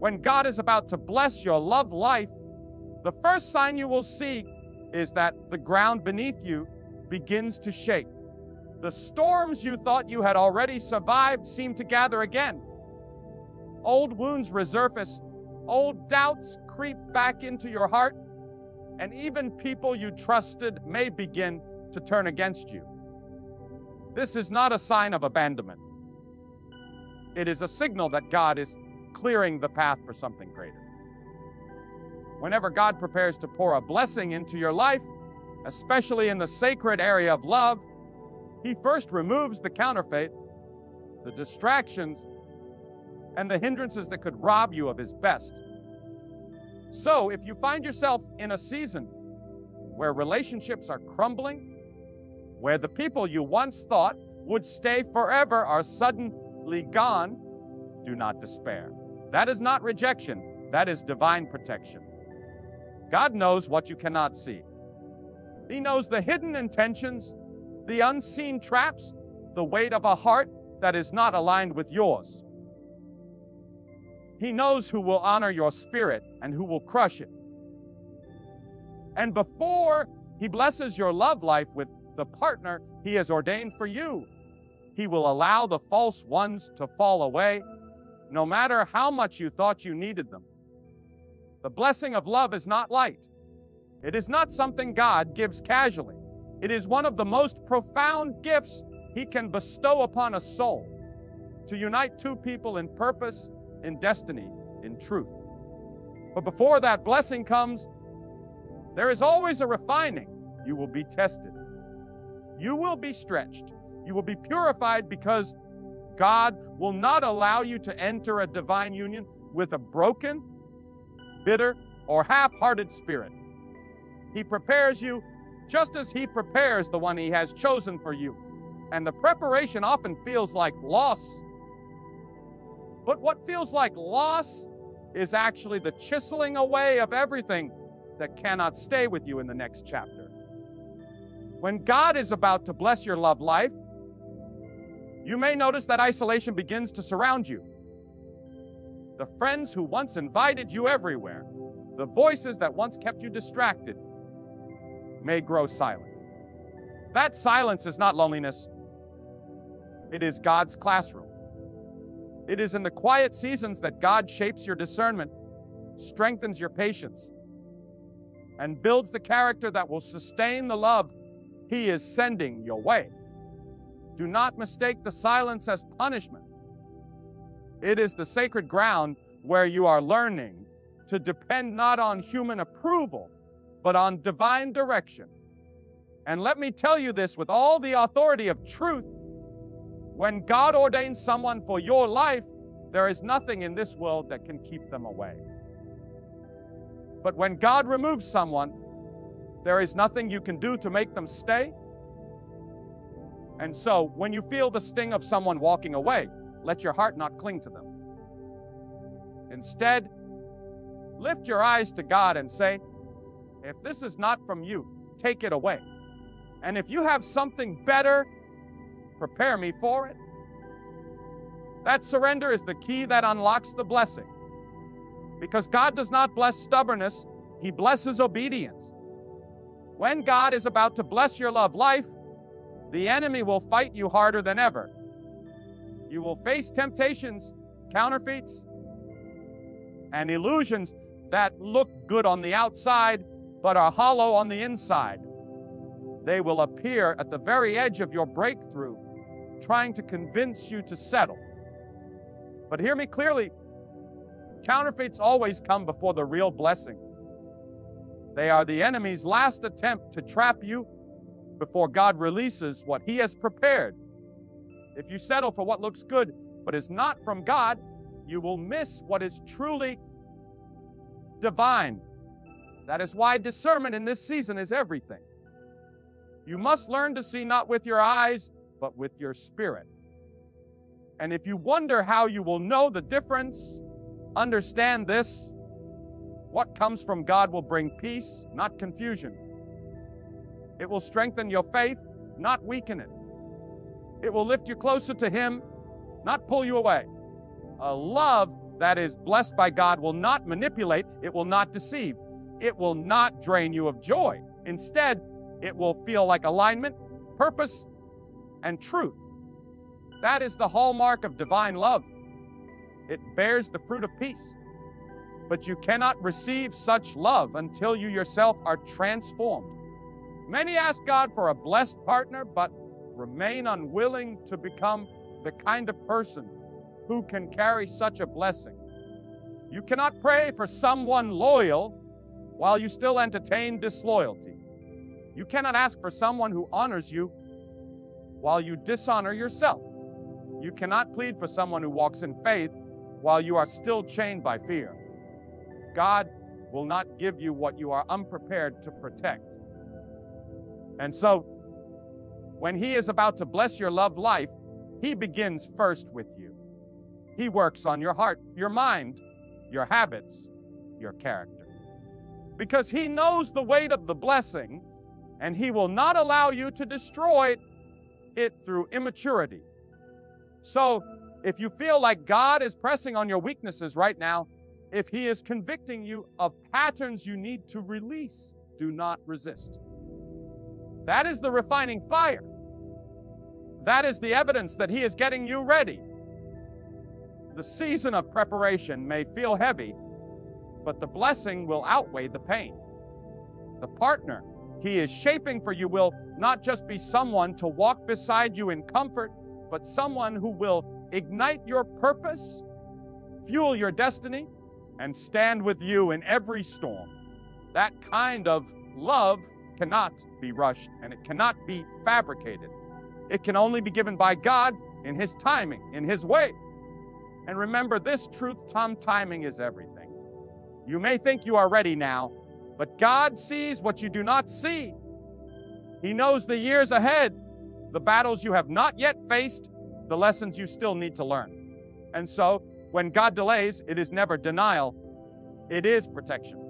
when God is about to bless your love life, the first sign you will see is that the ground beneath you begins to shake. The storms you thought you had already survived seem to gather again. Old wounds resurface, old doubts creep back into your heart, and even people you trusted may begin to turn against you. This is not a sign of abandonment. It is a signal that God is clearing the path for something greater. Whenever God prepares to pour a blessing into your life, especially in the sacred area of love, He first removes the counterfeit, the distractions, and the hindrances that could rob you of His best. So, if you find yourself in a season where relationships are crumbling, where the people you once thought would stay forever are suddenly gone, do not despair. That is not rejection, that is divine protection. God knows what you cannot see. He knows the hidden intentions, the unseen traps, the weight of a heart that is not aligned with yours. He knows who will honor your spirit and who will crush it. And before He blesses your love life with the partner He has ordained for you, He will allow the false ones to fall away, no matter how much you thought you needed them. The blessing of love is not light. It is not something God gives casually. It is one of the most profound gifts He can bestow upon a soul, to unite two people in purpose, in destiny, in truth. But before that blessing comes, there is always a refining. You will be tested. You will be stretched. You will be purified, because God will not allow you to enter a divine union with a broken, bitter, or half-hearted spirit. He prepares you just as He prepares the one He has chosen for you. And the preparation often feels like loss. But what feels like loss is actually the chiseling away of everything that cannot stay with you in the next chapter. When God is about to bless your love life, you may notice that isolation begins to surround you. The friends who once invited you everywhere, the voices that once kept you distracted, may grow silent. That silence is not loneliness. It is God's classroom. It is in the quiet seasons that God shapes your discernment, strengthens your patience, and builds the character that will sustain the love He is sending your way. Do not mistake the silence as punishment. It is the sacred ground where you are learning to depend not on human approval, but on divine direction. And let me tell you this with all the authority of truth: when God ordains someone for your life, there is nothing in this world that can keep them away. But when God removes someone, there is nothing you can do to make them stay. And so, when you feel the sting of someone walking away, let your heart not cling to them. Instead, lift your eyes to God and say, if this is not from you, take it away. And if you have something better, prepare me for it. That surrender is the key that unlocks the blessing. Because God does not bless stubbornness, He blesses obedience. When God is about to bless your love life, the enemy will fight you harder than ever. You will face temptations, counterfeits, and illusions that look good on the outside, but are hollow on the inside. They will appear at the very edge of your breakthrough, trying to convince you to settle. But hear me clearly, counterfeits always come before the real blessing. They are the enemy's last attempt to trap you before God releases what He has prepared. If you settle for what looks good but is not from God, you will miss what is truly divine. That is why discernment in this season is everything. You must learn to see not with your eyes, but with your spirit. And if you wonder how you will know the difference, understand this: what comes from God will bring peace, not confusion. It will strengthen your faith, not weaken it. It will lift you closer to Him, not pull you away. A love that is blessed by God will not manipulate, it will not deceive, it will not drain you of joy. Instead, it will feel like alignment, purpose, and truth. That is the hallmark of divine love. It bears the fruit of peace. But you cannot receive such love until you yourself are transformed. Many ask God for a blessed partner, but remain unwilling to become the kind of person who can carry such a blessing. You cannot pray for someone loyal while you still entertain disloyalty. You cannot ask for someone who honors you while you dishonor yourself. You cannot plead for someone who walks in faith while you are still chained by fear. God will not give you what you are unprepared to protect. And so, when He is about to bless your love life, He begins first with you. He works on your heart, your mind, your habits, your character. Because He knows the weight of the blessing, and He will not allow you to destroy it through immaturity. So, if you feel like God is pressing on your weaknesses right now, if He is convicting you of patterns you need to release, do not resist. That is the refining fire. That is the evidence that He is getting you ready. The season of preparation may feel heavy, but the blessing will outweigh the pain. The partner He is shaping for you will not just be someone to walk beside you in comfort, but someone who will ignite your purpose, fuel your destiny, and stand with you in every storm. That kind of love cannot be rushed, and it cannot be fabricated. It can only be given by God in His timing, in His way. And remember this truth, timing is everything. You may think you are ready now, but God sees what you do not see. He knows the years ahead, the battles you have not yet faced, the lessons you still need to learn. And so, when God delays, it is never denial. It is protection.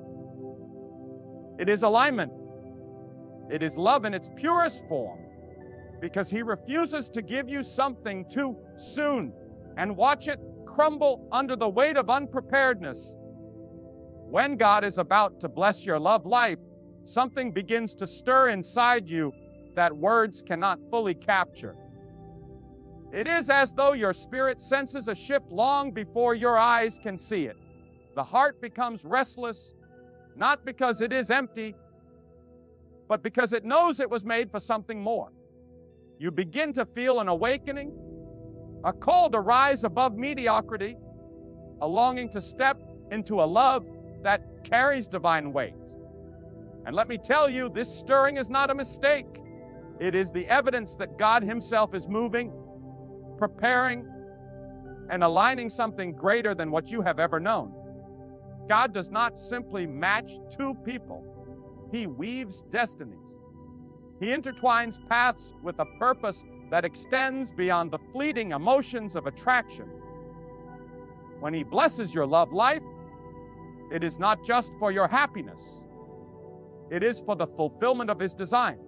It is alignment. It is love in its purest form, because He refuses to give you something too soon and watch it crumble under the weight of unpreparedness. When God is about to bless your love life, something begins to stir inside you that words cannot fully capture. It is as though your spirit senses a shift long before your eyes can see it. The heart becomes restless, not because it is empty, but because it knows it was made for something more. You begin to feel an awakening, a call to rise above mediocrity, a longing to step into a love that carries divine weight. And let me tell you, this stirring is not a mistake. It is the evidence that God Himself is moving, preparing, and aligning something greater than what you have ever known. God does not simply match two people. He weaves destinies. He intertwines paths with a purpose that extends beyond the fleeting emotions of attraction. When He blesses your love life, it is not just for your happiness. It is for the fulfillment of His design.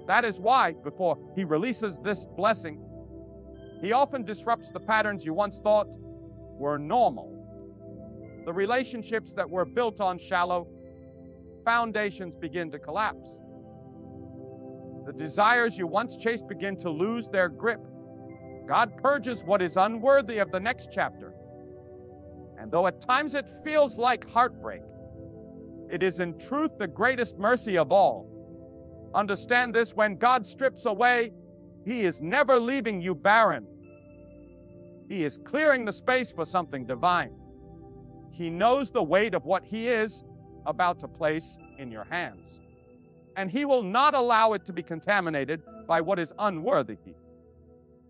That is why, before He releases this blessing, He often disrupts the patterns you once thought were normal. The relationships that were built on shallow foundations begin to collapse. The desires you once chased begin to lose their grip. God purges what is unworthy of the next chapter. And though at times it feels like heartbreak, it is in truth the greatest mercy of all. Understand this: when God strips away, He is never leaving you barren. He is clearing the space for something divine. He knows the weight of what He is about to place in your hands. And He will not allow it to be contaminated by what is unworthy.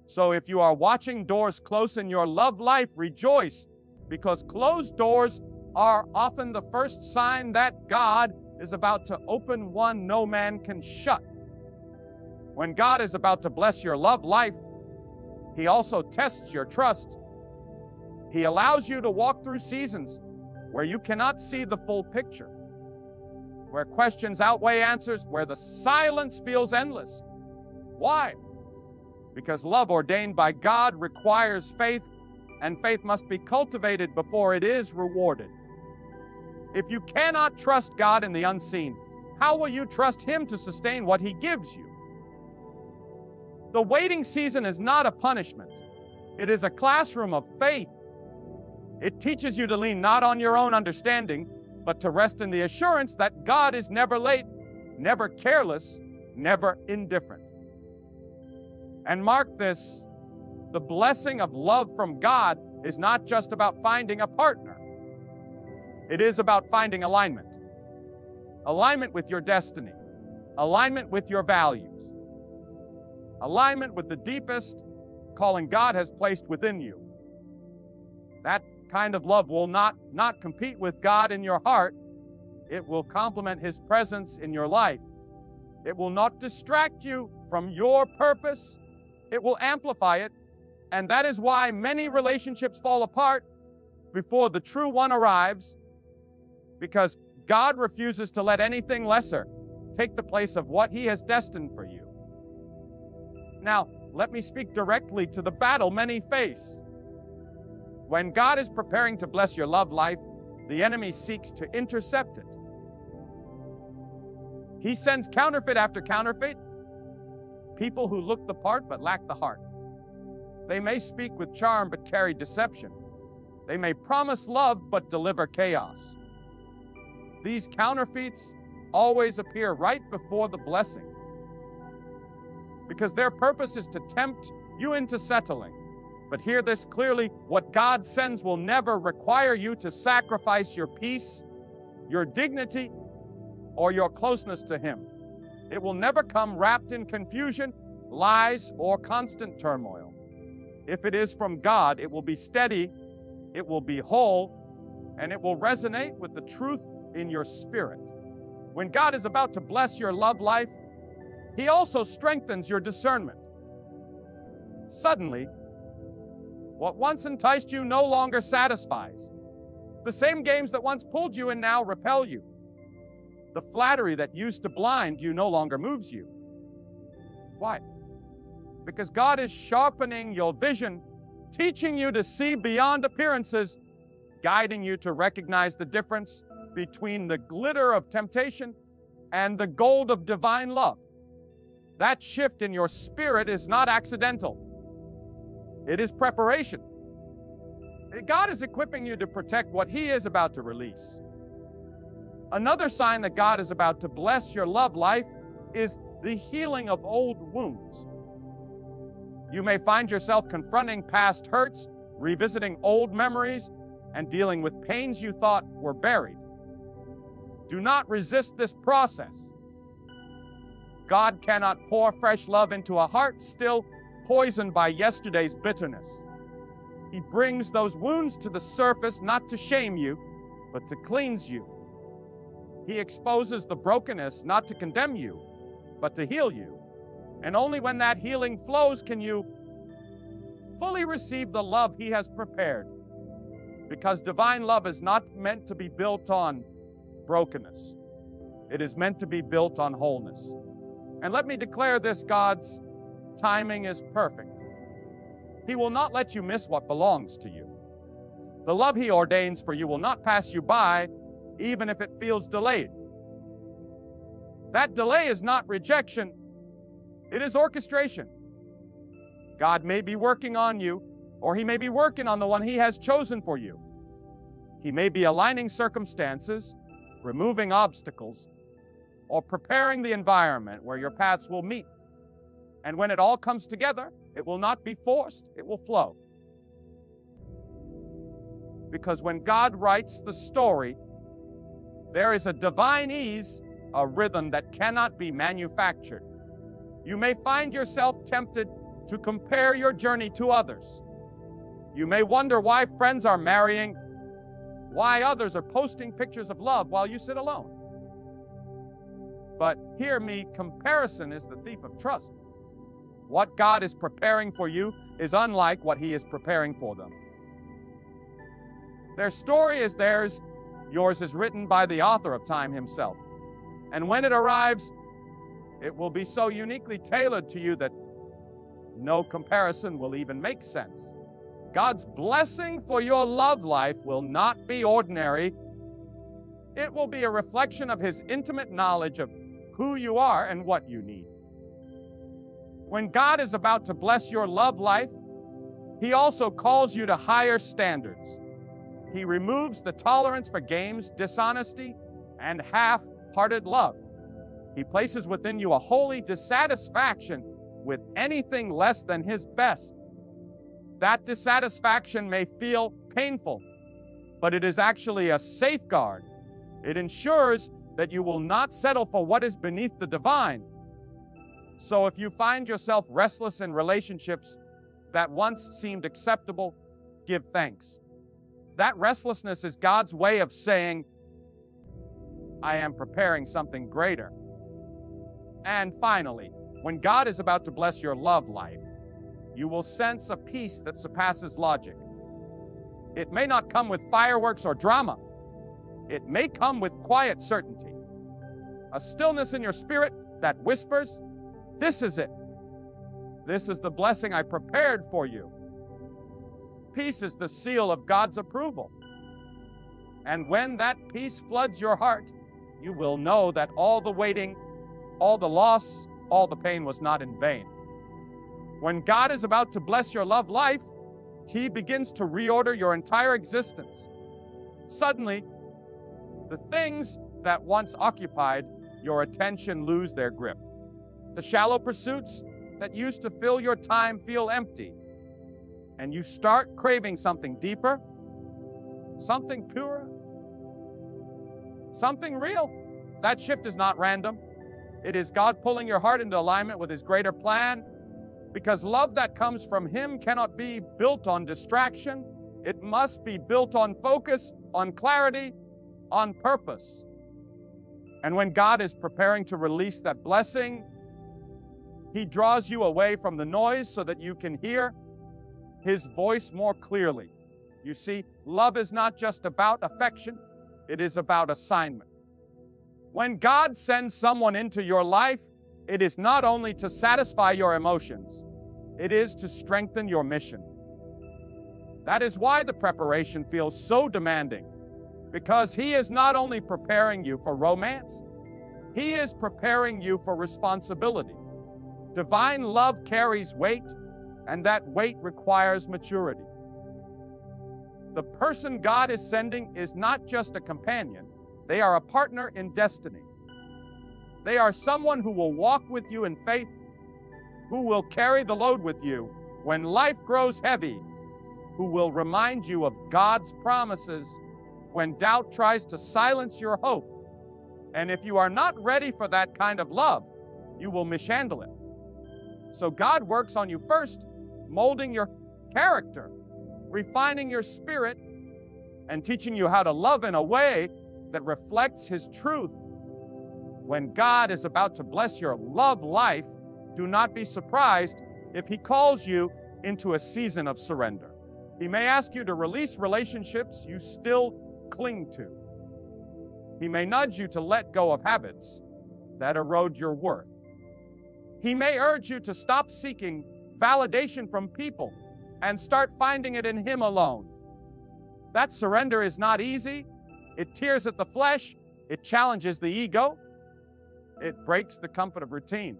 So if you are watching doors close in your love life, rejoice, because closed doors are often the first sign that God is about to open one no man can shut. When God is about to bless your love life, He also tests your trust. He allows you to walk through seasons where you cannot see the full picture, where questions outweigh answers, where the silence feels endless. Why? Because love ordained by God requires faith and faith must be cultivated before it is rewarded. If you cannot trust God in the unseen, how will you trust Him to sustain what He gives you? The waiting season is not a punishment. It is a classroom of faith. It teaches you to lean not on your own understanding, but to rest in the assurance that God is never late, never careless, never indifferent. And mark this, the blessing of love from God is not just about finding a partner. It is about finding alignment. Alignment with your destiny. Alignment with your values. Alignment with the deepest calling God has placed within you. That kind of love will not compete with God in your heart. It will complement His presence in your life. It will not distract you from your purpose. It will amplify it. And that is why many relationships fall apart before the true one arrives, because God refuses to let anything lesser take the place of what He has destined for you. Now, let me speak directly to the battle many face. When God is preparing to bless your love life, the enemy seeks to intercept it. He sends counterfeit after counterfeit, people who look the part but lack the heart. They may speak with charm but carry deception. They may promise love but deliver chaos. These counterfeits always appear right before the blessing, because their purpose is to tempt you into settling. But hear this clearly, what God sends will never require you to sacrifice your peace, your dignity, or your closeness to Him. It will never come wrapped in confusion, lies, or constant turmoil. If it is from God, it will be steady, it will be whole, and it will resonate with the truth in your spirit. When God is about to bless your love life, He also strengthens your discernment. Suddenly, what once enticed you no longer satisfies. The same games that once pulled you in now repel you. The flattery that used to blind you no longer moves you. Why? Because God is sharpening your vision, teaching you to see beyond appearances, guiding you to recognize the difference between the glitter of temptation and the gold of divine love. That shift in your spirit is not accidental. It is preparation. God is equipping you to protect what He is about to release. Another sign that God is about to bless your love life is the healing of old wounds. You may find yourself confronting past hurts, revisiting old memories, and dealing with pains you thought were buried. Do not resist this process. God cannot pour fresh love into a heart still poisoned by yesterday's bitterness. He brings those wounds to the surface not to shame you, but to cleanse you. He exposes the brokenness not to condemn you, but to heal you. And only when that healing flows can you fully receive the love He has prepared. Because divine love is not meant to be built on brokenness. It is meant to be built on wholeness. And let me declare this, God's timing is perfect. He will not let you miss what belongs to you. The love He ordains for you will not pass you by, even if it feels delayed. That delay is not rejection, it is orchestration. God may be working on you, or He may be working on the one He has chosen for you. He may be aligning circumstances, removing obstacles, or preparing the environment where your paths will meet. And when it all comes together, it will not be forced, it will flow. Because when God writes the story, there is a divine ease, a rhythm that cannot be manufactured. You may find yourself tempted to compare your journey to others. You may wonder why friends are marrying, why others are posting pictures of love while you sit alone. But hear me, comparison is the thief of trust. What God is preparing for you is unlike what He is preparing for them. Their story is theirs, yours is written by the author of time Himself. And when it arrives, it will be so uniquely tailored to you that no comparison will even make sense. God's blessing for your love life will not be ordinary. It will be a reflection of His intimate knowledge of who you are and what you need. When God is about to bless your love life, He also calls you to higher standards. He removes the tolerance for games, dishonesty, and half-hearted love. He places within you a holy dissatisfaction with anything less than His best. That dissatisfaction may feel painful, but it is actually a safeguard. It ensures that you will not settle for what is beneath the divine. So if you find yourself restless in relationships that once seemed acceptable, give thanks. That restlessness is God's way of saying, I am preparing something greater. And finally, when God is about to bless your love life, you will sense a peace that surpasses logic. It may not come with fireworks or drama. It may come with quiet certainty. A stillness in your spirit that whispers, this is it. This is the blessing I prepared for you. Peace is the seal of God's approval. And when that peace floods your heart, you will know that all the waiting, all the loss, all the pain was not in vain. When God is about to bless your love life, He begins to reorder your entire existence. Suddenly, the things that once occupied your attention lose their grip. The shallow pursuits that used to fill your time feel empty, and you start craving something deeper, something purer, something real. That shift is not random. It is God pulling your heart into alignment with His greater plan, because love that comes from Him cannot be built on distraction. It must be built on focus, on clarity, on purpose. And when God is preparing to release that blessing, He draws you away from the noise so that you can hear His voice more clearly. You see, love is not just about affection, it is about assignment. When God sends someone into your life, it is not only to satisfy your emotions, it is to strengthen your mission. That is why the preparation feels so demanding, because He is not only preparing you for romance, He is preparing you for responsibility. Divine love carries weight, and that weight requires maturity. The person God is sending is not just a companion, they are a partner in destiny. They are someone who will walk with you in faith, who will carry the load with you when life grows heavy, who will remind you of God's promises when doubt tries to silence your hope. And if you are not ready for that kind of love, you will mishandle it. So God works on you first, molding your character, refining your spirit, and teaching you how to love in a way that reflects His truth. When God is about to bless your love life, do not be surprised if He calls you into a season of surrender. He may ask you to release relationships you still cling to. He may nudge you to let go of habits that erode your worth. He may urge you to stop seeking validation from people and start finding it in Him alone. That surrender is not easy. It tears at the flesh. It challenges the ego. It breaks the comfort of routine.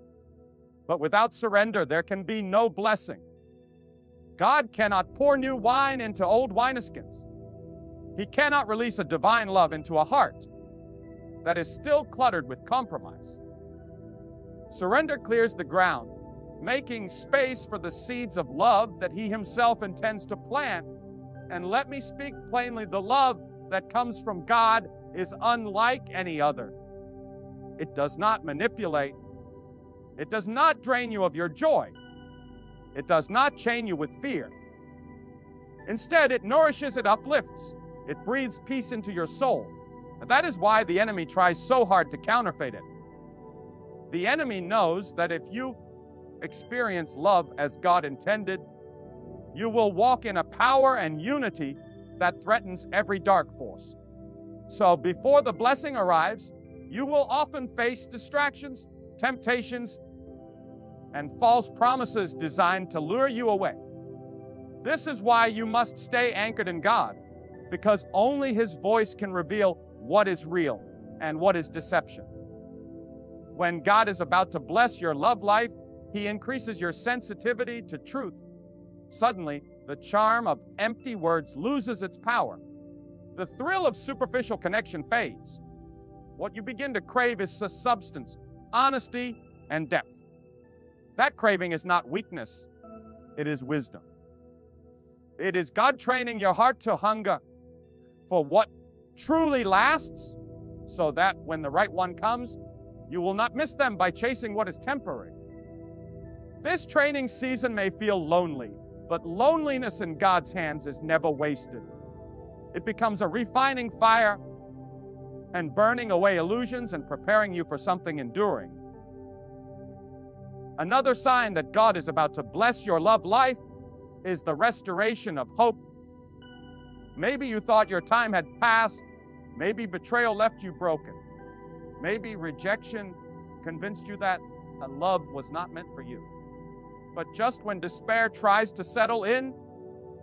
But without surrender, there can be no blessing. God cannot pour new wine into old wineskins. He cannot release a divine love into a heart that is still cluttered with compromise. Surrender clears the ground, making space for the seeds of love that He Himself intends to plant. And let me speak plainly, the love that comes from God is unlike any other. It does not manipulate. It does not drain you of your joy. It does not chain you with fear. Instead, it nourishes, it uplifts, it breathes peace into your soul. And that is why the enemy tries so hard to counterfeit it. The enemy knows that if you experience love as God intended, you will walk in a power and unity that threatens every dark force. So before the blessing arrives, you will often face distractions, temptations, and false promises designed to lure you away. This is why you must stay anchored in God, because only His voice can reveal what is real and what is deception. When God is about to bless your love life, He increases your sensitivity to truth. Suddenly, the charm of empty words loses its power. The thrill of superficial connection fades. What you begin to crave is substance, honesty, and depth. That craving is not weakness, it is wisdom. It is God training your heart to hunger for what truly lasts, so that when the right one comes, you will not miss them by chasing what is temporary. This training season may feel lonely, but loneliness in God's hands is never wasted. It becomes a refining fire and burning away illusions and preparing you for something enduring. Another sign that God is about to bless your love life is the restoration of hope. Maybe you thought your time had passed. Maybe betrayal left you broken. Maybe rejection convinced you that a love was not meant for you. But just when despair tries to settle in,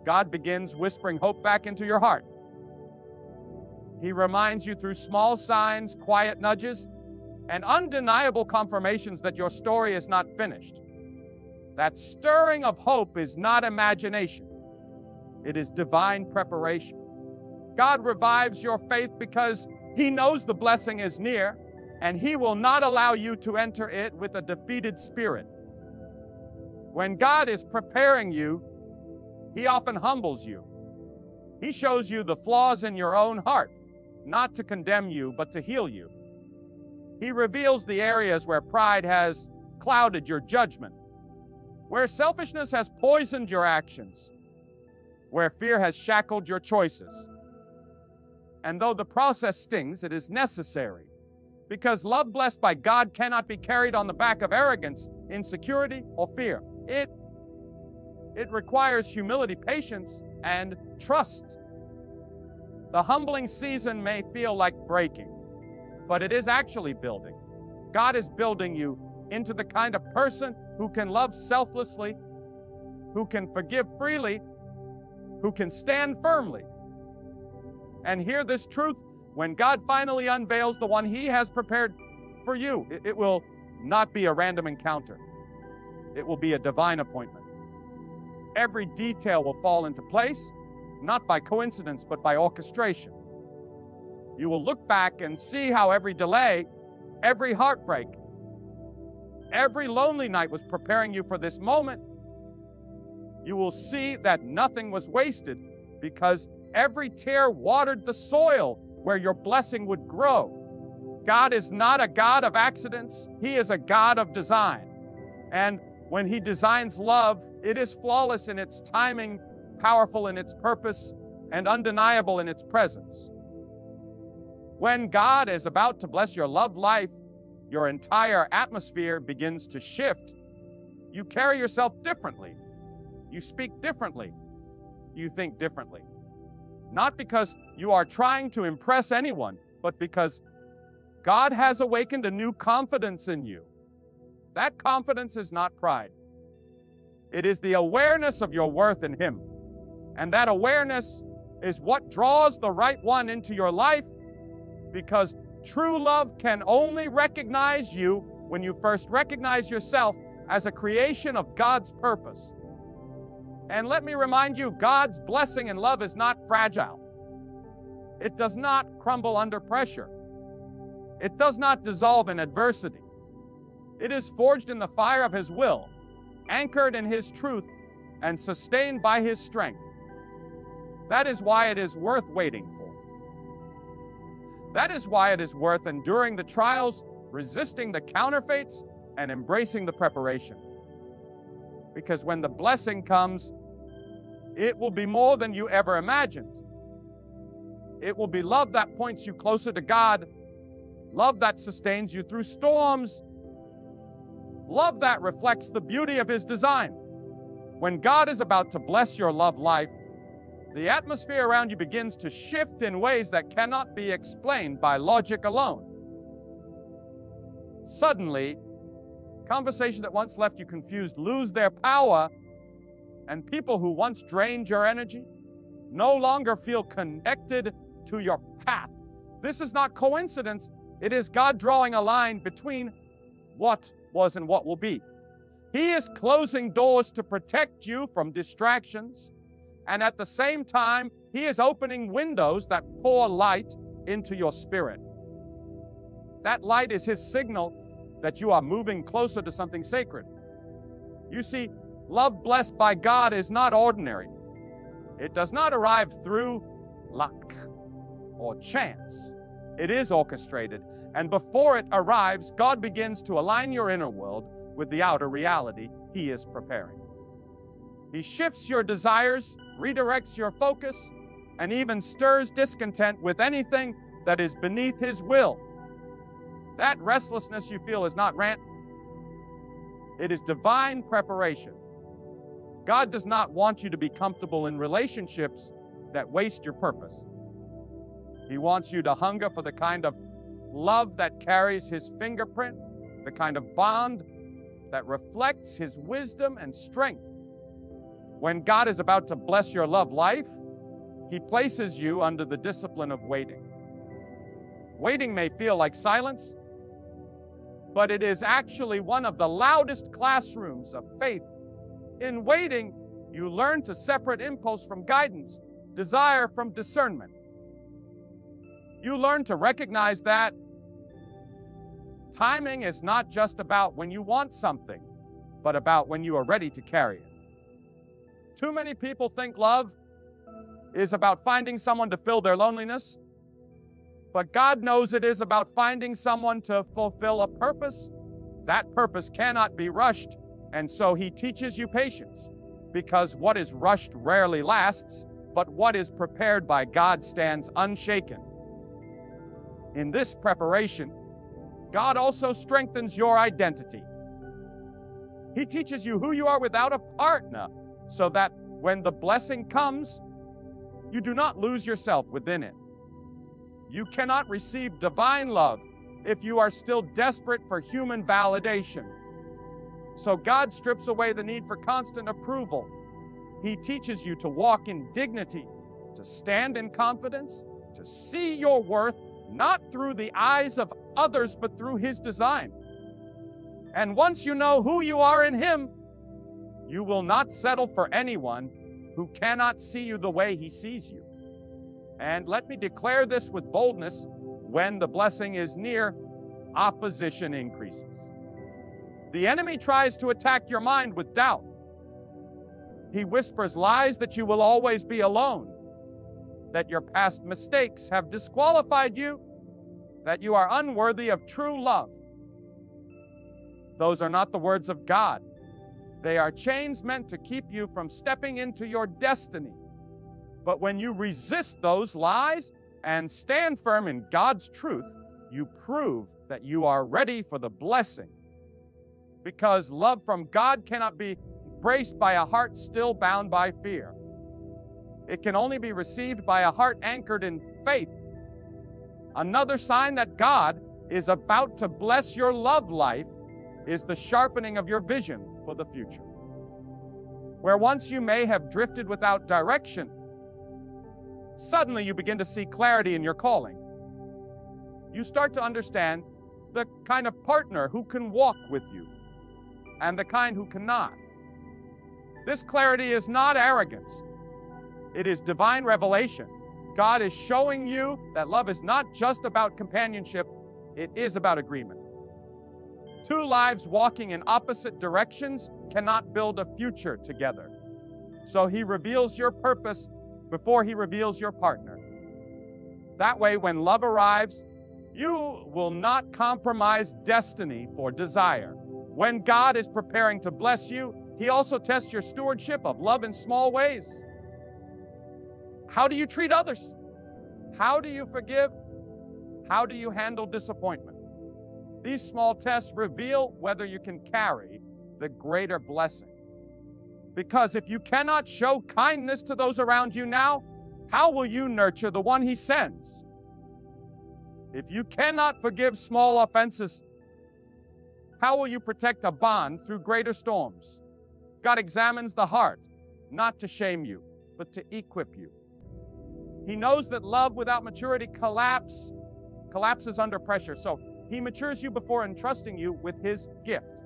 God begins whispering hope back into your heart. He reminds you through small signs, quiet nudges, and undeniable confirmations that your story is not finished. That stirring of hope is not imagination. It is divine preparation. God revives your faith because He knows the blessing is near, and He will not allow you to enter it with a defeated spirit. When God is preparing you, He often humbles you. He shows you the flaws in your own heart, not to condemn you, but to heal you. He reveals the areas where pride has clouded your judgment, where selfishness has poisoned your actions, where fear has shackled your choices. And though the process stings, it is necessary, because love blessed by God cannot be carried on the back of arrogance, insecurity, or fear. It requires humility, patience, and trust. The humbling season may feel like breaking, but it is actually building. God is building you into the kind of person who can love selflessly, who can forgive freely, who can stand firmly. And hear this truth: when God finally unveils the one He has prepared for you, it will not be a random encounter. It will be a divine appointment. Every detail will fall into place, not by coincidence, but by orchestration. You will look back and see how every delay, every heartbreak, every lonely night was preparing you for this moment. You will see that nothing was wasted, because every tear watered the soil where your blessing would grow. God is not a God of accidents. He is a God of design. And when He designs love, it is flawless in its timing, powerful in its purpose, and undeniable in its presence. When God is about to bless your love life, your entire atmosphere begins to shift. You carry yourself differently. You speak differently. You think differently. Not because you are trying to impress anyone, but because God has awakened a new confidence in you. That confidence is not pride. It is the awareness of your worth in Him. And that awareness is what draws the right one into your life, because true love can only recognize you when you first recognize yourself as a creation of God's purpose. And let me remind you, God's blessing and love is not fragile. It does not crumble under pressure. It does not dissolve in adversity. It is forged in the fire of His will, anchored in His truth, and sustained by His strength. That is why it is worth waiting for. That is why it is worth enduring the trials, resisting the counterfeits, and embracing the preparation. Because when the blessing comes, it will be more than you ever imagined. It will be love that points you closer to God, love that sustains you through storms, love that reflects the beauty of His design. When God is about to bless your love life, the atmosphere around you begins to shift in ways that cannot be explained by logic alone. Suddenly, conversations that once left you confused lose their power, And people who once drained your energy no longer feel connected to your path. This is not coincidence. It is God drawing a line between what was and what will be. He is closing doors to protect you from distractions, and at the same time, He is opening windows that pour light into your spirit. That light is His signal that you are moving closer to something sacred. You see, love blessed by God is not ordinary. It does not arrive through luck or chance. It is orchestrated, and before it arrives, God begins to align your inner world with the outer reality He is preparing. He shifts your desires, redirects your focus, and even stirs discontent with anything that is beneath His will. That restlessness you feel is not random. It is divine preparation. God does not want you to be comfortable in relationships that waste your purpose. He wants you to hunger for the kind of love that carries His fingerprint, the kind of bond that reflects His wisdom and strength. When God is about to bless your love life, He places you under the discipline of waiting. Waiting may feel like silence, but it is actually one of the loudest classrooms of faith. In waiting, you learn to separate impulse from guidance, desire from discernment. You learn to recognize that timing is not just about when you want something, but about when you are ready to carry it. Too many people think love is about finding someone to fill their loneliness, but God knows it is about finding someone to fulfill a purpose. That purpose cannot be rushed, and so He teaches you patience, because what is rushed rarely lasts, but what is prepared by God stands unshaken. In this preparation, God also strengthens your identity. He teaches you who you are without a partner, so that when the blessing comes, you do not lose yourself within it. You cannot receive divine love if you are still desperate for human validation. So God strips away the need for constant approval. He teaches you to walk in dignity, to stand in confidence, to see your worth not through the eyes of others, but through His design. And once you know who you are in Him, you will not settle for anyone who cannot see you the way He sees you. And let me declare this with boldness: when the blessing is near, opposition increases. The enemy tries to attack your mind with doubt. He whispers lies that you will always be alone, that your past mistakes have disqualified you, that you are unworthy of true love. Those are not the words of God. They are chains meant to keep you from stepping into your destiny. But when you resist those lies and stand firm in God's truth, you prove that you are ready for the blessing. Because love from God cannot be embraced by a heart still bound by fear. It can only be received by a heart anchored in faith. Another sign that God is about to bless your love life is the sharpening of your vision for the future. Where once you may have drifted without direction, suddenly you begin to see clarity in your calling. You start to understand the kind of partner who can walk with you and the kind who cannot. This clarity is not arrogance. It is divine revelation. God is showing you that love is not just about companionship, it is about agreement. Two lives walking in opposite directions cannot build a future together. So He reveals your purpose before He reveals your partner. That way, when love arrives, you will not compromise destiny for desire. When God is preparing to bless you, He also tests your stewardship of love in small ways. How do you treat others? How do you forgive? How do you handle disappointment? These small tests reveal whether you can carry the greater blessing. Because if you cannot show kindness to those around you now, how will you nurture the one He sends? If you cannot forgive small offenses, how will you protect a bond through greater storms? God examines the heart. not to shame you, but to equip you. He knows that love without maturity collapses under pressure. So he matures you before entrusting you with his gift.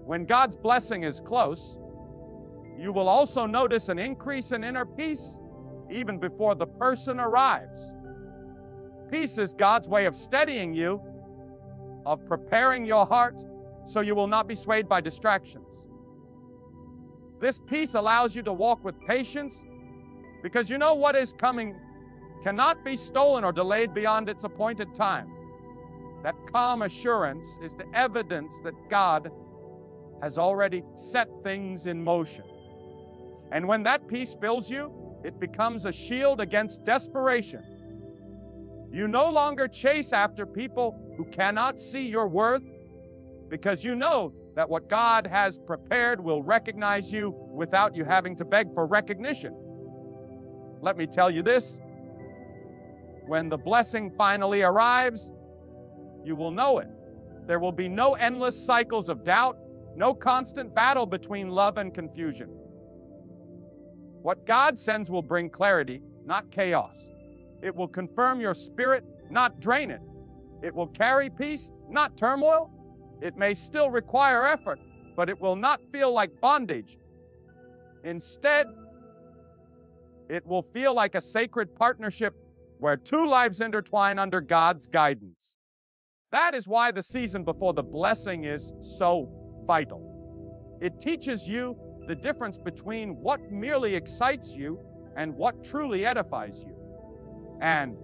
When God's blessing is close, you will also notice an increase in inner peace even before the person arrives. Peace is God's way of steadying you, of preparing your heart so you will not be swayed by distractions. This peace allows you to walk with patience because you know what is coming cannot be stolen or delayed beyond its appointed time. That calm assurance is the evidence that God has already set things in motion. And when that peace fills you, it becomes a shield against desperation. You no longer chase after people who cannot see your worth because you know that what God has prepared will recognize you without you having to beg for recognition. Let me tell you this, when the blessing finally arrives, you will know it. There will be no endless cycles of doubt, no constant battle between love and confusion. What God sends will bring clarity, not chaos. It will confirm your spirit, not drain it. It will carry peace, not turmoil. It may still require effort, but it will not feel like bondage. Instead, it will feel like a sacred partnership where two lives intertwine under God's guidance. That is why the season before the blessing is so vital. It teaches you the difference between what merely excites you and what truly edifies you. And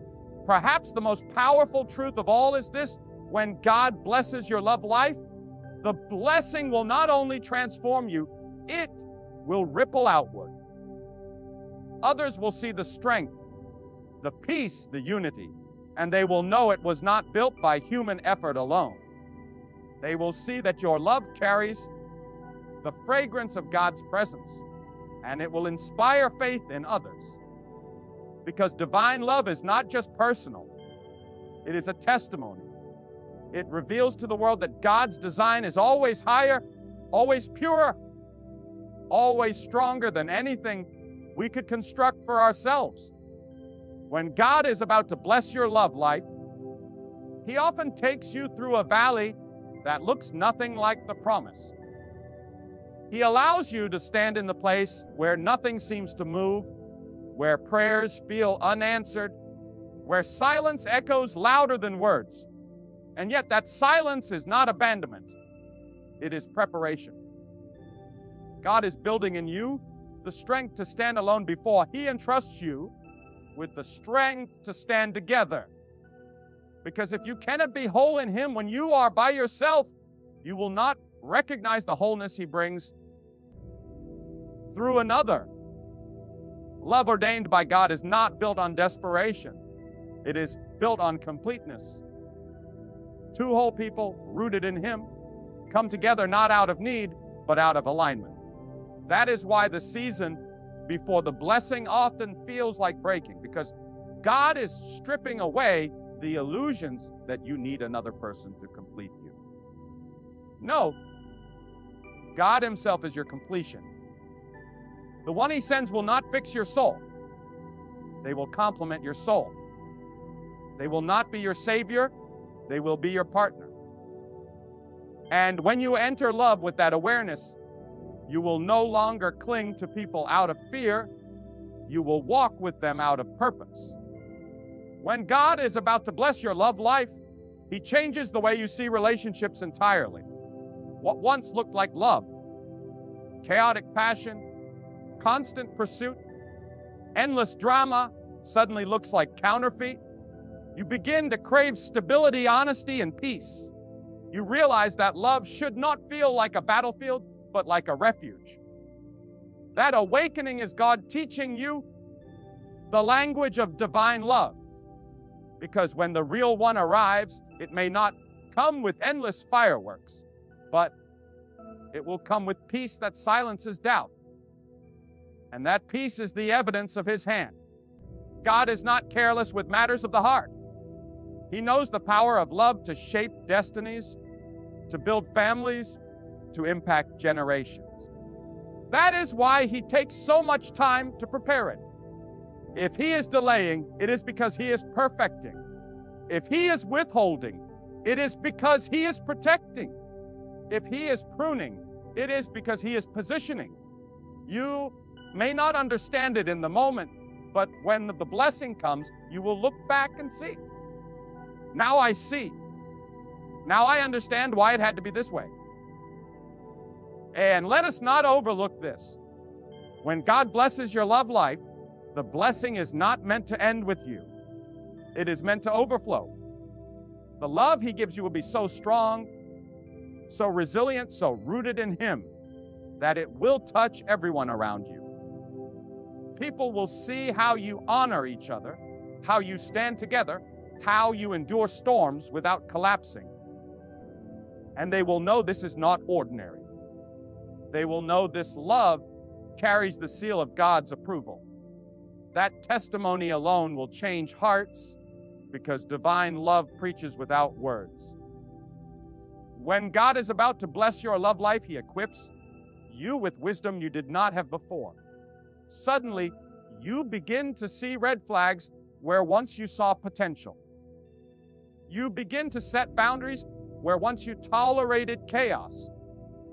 perhaps the most powerful truth of all is this: when God blesses your love life, the blessing will not only transform you, it will ripple outward. Others will see the strength, the peace, the unity, and they will know it was not built by human effort alone. They will see that your love carries the fragrance of God's presence, and it will inspire faith in others. Because divine love is not just personal, it is a testimony. It reveals to the world that God's design is always higher, always purer, always stronger than anything we could construct for ourselves. When God is about to bless your love life, He often takes you through a valley that looks nothing like the promise. He allows you to stand in the place where nothing seems to move, where prayers feel unanswered, where silence echoes louder than words. And yet that silence is not abandonment. It is preparation. God is building in you the strength to stand alone before He entrusts you with the strength to stand together. Because if you cannot be whole in Him when you are by yourself, you will not recognize the wholeness He brings through another. Love ordained by God is not built on desperation. It is built on completeness. Two whole people rooted in Him come together not out of need, but out of alignment. That is why the season before the blessing often feels like breaking, because God is stripping away the illusions that you need another person to complete you. No, God Himself is your completion. The one He sends will not fix your soul. They will complement your soul. They will not be your savior. They will be your partner. And when you enter love with that awareness, you will no longer cling to people out of fear. You will walk with them out of purpose. When God is about to bless your love life, He changes the way you see relationships entirely. What once looked like love, chaotic passion, constant pursuit, endless drama, suddenly looks like counterfeit. You begin to crave stability, honesty, and peace. You realize that love should not feel like a battlefield, but like a refuge. That awakening is God teaching you the language of divine love. Because when the real one arrives, it may not come with endless fireworks, but it will come with peace that silences doubt. And that peace is the evidence of His hand. God is not careless with matters of the heart. He knows the power of love to shape destinies, to build families, to impact generations. That is why He takes so much time to prepare it. If He is delaying, it is because He is perfecting. If He is withholding, it is because He is protecting. If He is pruning, it is because He is positioning. You may not understand it in the moment, but when the blessing comes, you will look back and see. Now I see. Now I understand why it had to be this way. And let us not overlook this. When God blesses your love life, the blessing is not meant to end with you. It is meant to overflow. The love He gives you will be so strong, so resilient, so rooted in Him, that it will touch everyone around you. People will see how you honor each other, how you stand together, how you endure storms without collapsing. And they will know this is not ordinary. They will know this love carries the seal of God's approval. That testimony alone will change hearts because divine love preaches without words. When God is about to bless your love life, He equips you with wisdom you did not have before. Suddenly, you begin to see red flags where once you saw potential. You begin to set boundaries where once you tolerated chaos.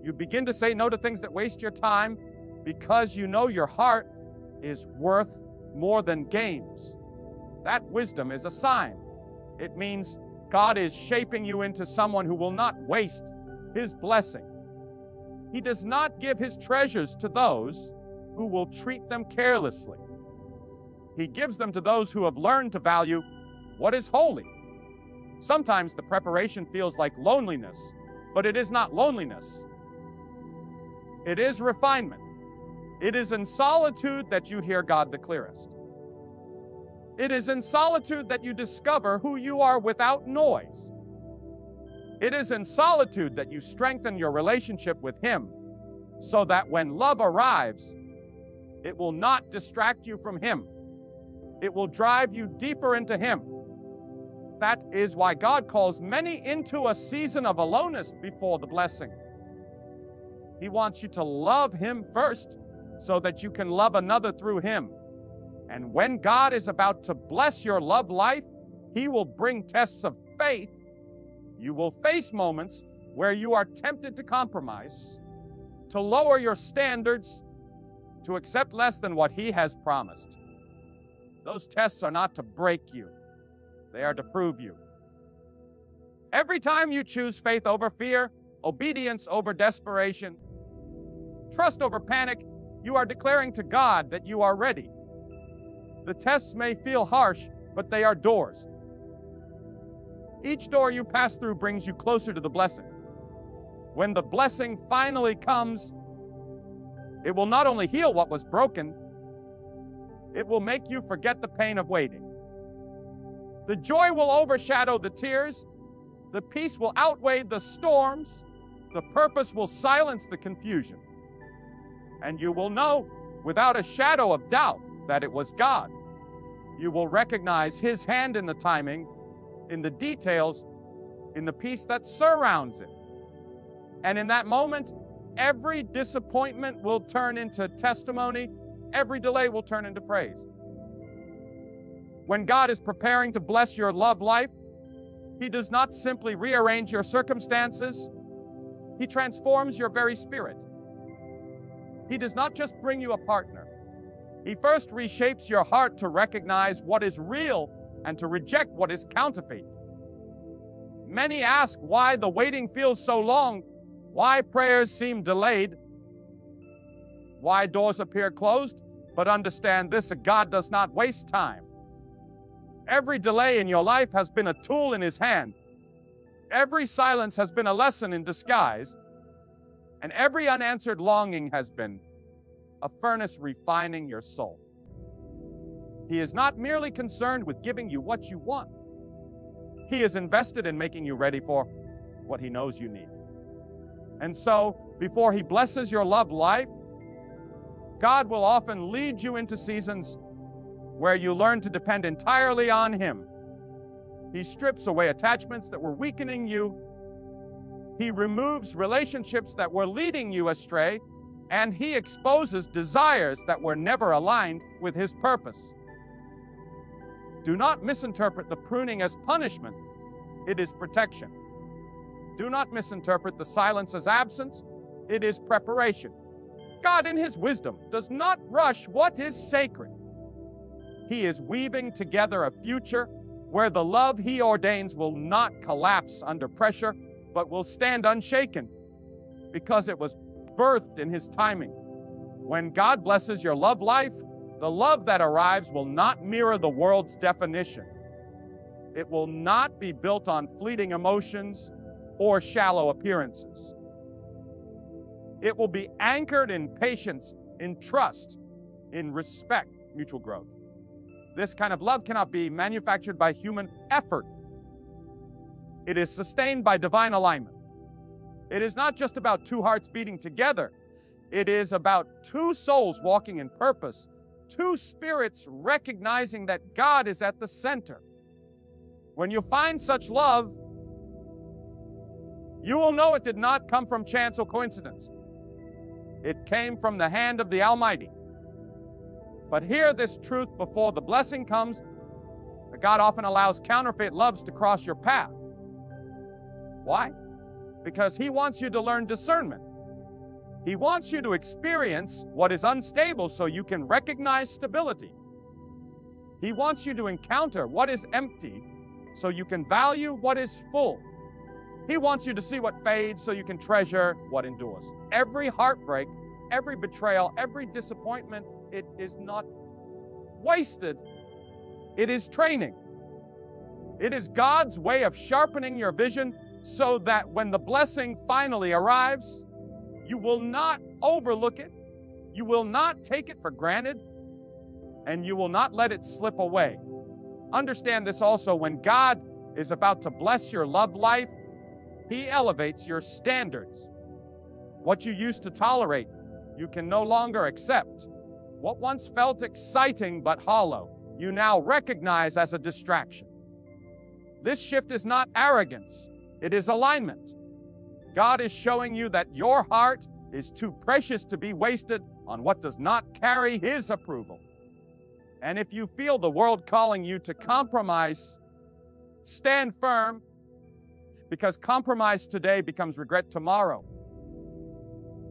You begin to say no to things that waste your time because you know your heart is worth more than games. That wisdom is a sign. It means God is shaping you into someone who will not waste His blessing. He does not give His treasures to those who will treat them carelessly. He gives them to those who have learned to value what is holy. Sometimes the preparation feels like loneliness, but it is not loneliness. It is refinement. It is in solitude that you hear God the clearest. It is in solitude that you discover who you are without noise. It is in solitude that you strengthen your relationship with Him so that when love arrives, it will not distract you from Him. It will drive you deeper into Him. That is why God calls many into a season of aloneness before the blessing. He wants you to love Him first so that you can love another through Him. And when God is about to bless your love life, He will bring tests of faith. You will face moments where you are tempted to compromise, to lower your standards, to accept less than what He has promised. Those tests are not to break you. They are to prove you. Every time you choose faith over fear, obedience over desperation, trust over panic, you are declaring to God that you are ready. The tests may feel harsh, but they are doors. Each door you pass through brings you closer to the blessing. When the blessing finally comes, it will not only heal what was broken, it will make you forget the pain of waiting. The joy will overshadow the tears, the peace will outweigh the storms, the purpose will silence the confusion. And you will know without a shadow of doubt that it was God. You will recognize His hand in the timing, in the details, in the peace that surrounds it. And in that moment, every disappointment will turn into testimony, every delay will turn into praise. When God is preparing to bless your love life, He does not simply rearrange your circumstances, He transforms your very spirit. He does not just bring you a partner. He first reshapes your heart to recognize what is real and to reject what is counterfeit. Many ask why the waiting feels so long, why prayers seem delayed, why doors appear closed, but understand this, God does not waste time. Every delay in your life has been a tool in His hand. Every silence has been a lesson in disguise, and every unanswered longing has been a furnace refining your soul. He is not merely concerned with giving you what you want. He is invested in making you ready for what He knows you need. And so, before He blesses your love life, God will often lead you into seasons where you learn to depend entirely on Him. He strips away attachments that were weakening you. He removes relationships that were leading you astray and He exposes desires that were never aligned with His purpose. Do not misinterpret the pruning as punishment. It is protection. Do not misinterpret the silence as absence. It is preparation. God, in His wisdom, does not rush what is sacred. He is weaving together a future where the love He ordains will not collapse under pressure, but will stand unshaken because it was birthed in His timing. When God blesses your love life, the love that arrives will not mirror the world's definition. It will not be built on fleeting emotions or shallow appearances. It will be anchored in patience, in trust, in respect, mutual growth. This kind of love cannot be manufactured by human effort. It is sustained by divine alignment. It is not just about two hearts beating together. It is about two souls walking in purpose, two spirits recognizing that God is at the center. When you find such love, you will know it did not come from chance or coincidence. It came from the hand of the Almighty. But hear this truth before the blessing comes, that God often allows counterfeit loves to cross your path. Why? Because He wants you to learn discernment. He wants you to experience what is unstable so you can recognize stability. He wants you to encounter what is empty so you can value what is full. He wants you to see what fades so you can treasure what endures. Every heartbreak, every betrayal, every disappointment, it is not wasted. It is training. It is God's way of sharpening your vision so that when the blessing finally arrives, you will not overlook it, you will not take it for granted, and you will not let it slip away. Understand this also, when God is about to bless your love life, He elevates your standards. What you used to tolerate, you can no longer accept. What once felt exciting but hollow, you now recognize as a distraction. This shift is not arrogance, it is alignment. God is showing you that your heart is too precious to be wasted on what does not carry His approval. And if you feel the world calling you to compromise, stand firm, because compromise today becomes regret tomorrow.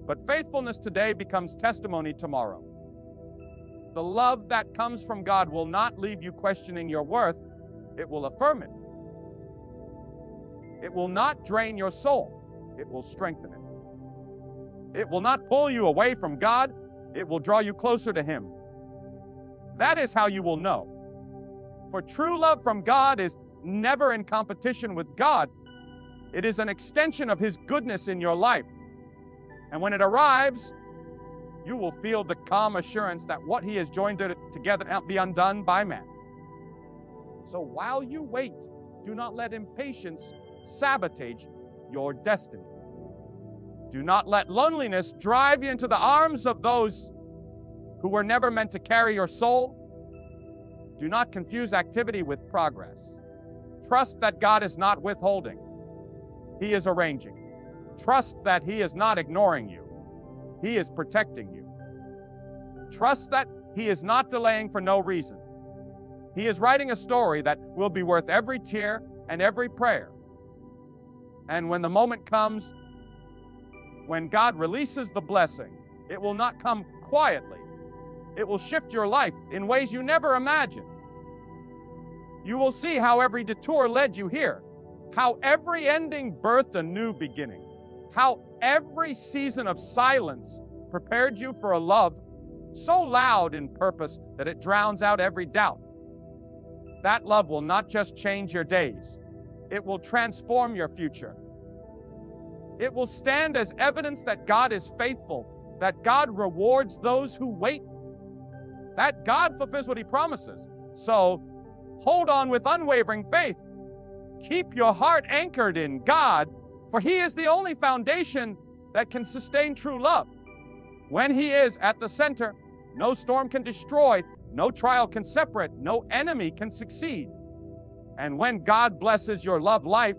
But faithfulness today becomes testimony tomorrow. The love that comes from God will not leave you questioning your worth. It will affirm it. It will not drain your soul. It will strengthen it. It will not pull you away from God. It will draw you closer to Him. That is how you will know. For true love from God is never in competition with God. It is an extension of His goodness in your life. And when it arrives, you will feel the calm assurance that what He has joined together cannot be undone by man. So while you wait, do not let impatience sabotage your destiny. Do not let loneliness drive you into the arms of those who were never meant to carry your soul. Do not confuse activity with progress. Trust that God is not withholding. He is arranging. Trust that He is not ignoring you. He is protecting you. Trust that He is not delaying for no reason. He is writing a story that will be worth every tear and every prayer. And when the moment comes, when God releases the blessing, it will not come quietly. It will shift your life in ways you never imagined. You will see how every detour led you here, how every ending birthed a new beginning, how every season of silence prepared you for a love so loud in purpose that it drowns out every doubt. That love will not just change your days, it will transform your future. It will stand as evidence that God is faithful, that God rewards those who wait, that God fulfills what He promises. So hold on with unwavering faith. Keep your heart anchored in God, for He is the only foundation that can sustain true love. When He is at the center, no storm can destroy, no trial can separate, no enemy can succeed. And when God blesses your love life,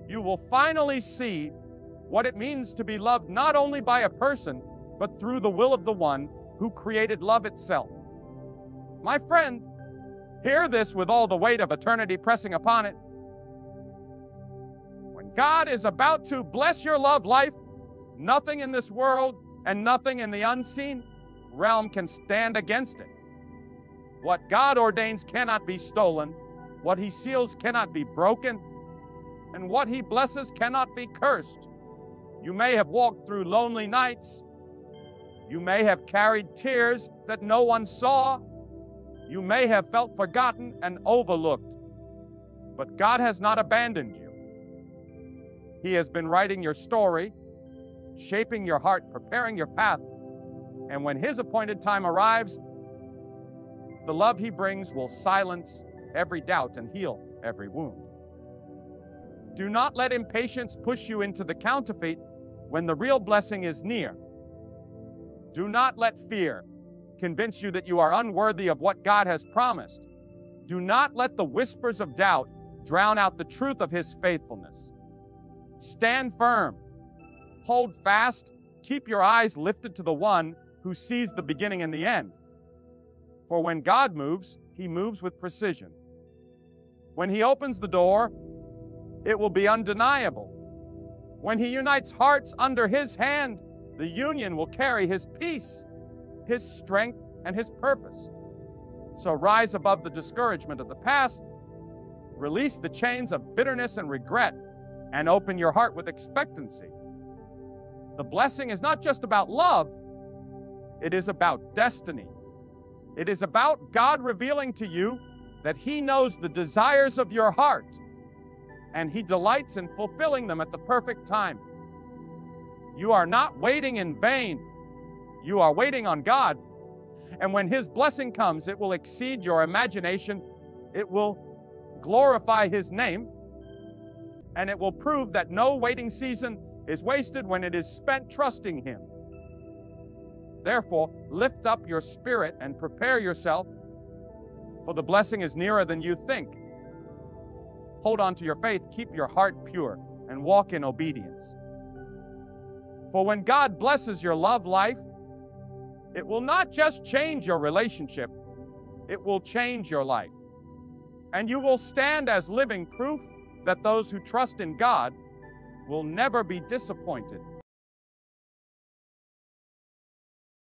you will finally see what it means to be loved not only by a person, but through the will of the one who created love itself. My friend, hear this with all the weight of eternity pressing upon it. When God is about to bless your love life, nothing in this world and nothing in the unseen realm can stand against it. What God ordains cannot be stolen, what He seals cannot be broken, and what He blesses cannot be cursed. You may have walked through lonely nights. You may have carried tears that no one saw. You may have felt forgotten and overlooked. But God has not abandoned you. He has been writing your story, shaping your heart, preparing your path. And when His appointed time arrives, the love He brings will silence every doubt and heal every wound. Do not let impatience push you into the counterfeit when the real blessing is near. Do not let fear convince you that you are unworthy of what God has promised. Do not let the whispers of doubt drown out the truth of His faithfulness. Stand firm. Hold fast. Keep your eyes lifted to the one who sees the beginning and the end. For when God moves, He moves with precision. When He opens the door, it will be undeniable. When He unites hearts under His hand, the union will carry His peace, His strength, and His purpose. So rise above the discouragement of the past, release the chains of bitterness and regret, and open your heart with expectancy. The blessing is not just about love, it is about destiny. It is about God revealing to you that He knows the desires of your heart, and He delights in fulfilling them at the perfect time. You are not waiting in vain. You are waiting on God. And when His blessing comes, it will exceed your imagination. It will glorify His name. And it will prove that no waiting season is wasted when it is spent trusting Him. Therefore, lift up your spirit and prepare yourself, for the blessing is nearer than you think. Hold on to your faith, keep your heart pure, and walk in obedience. For when God blesses your love life, it will not just change your relationship, it will change your life. And you will stand as living proof that those who trust in God will never be disappointed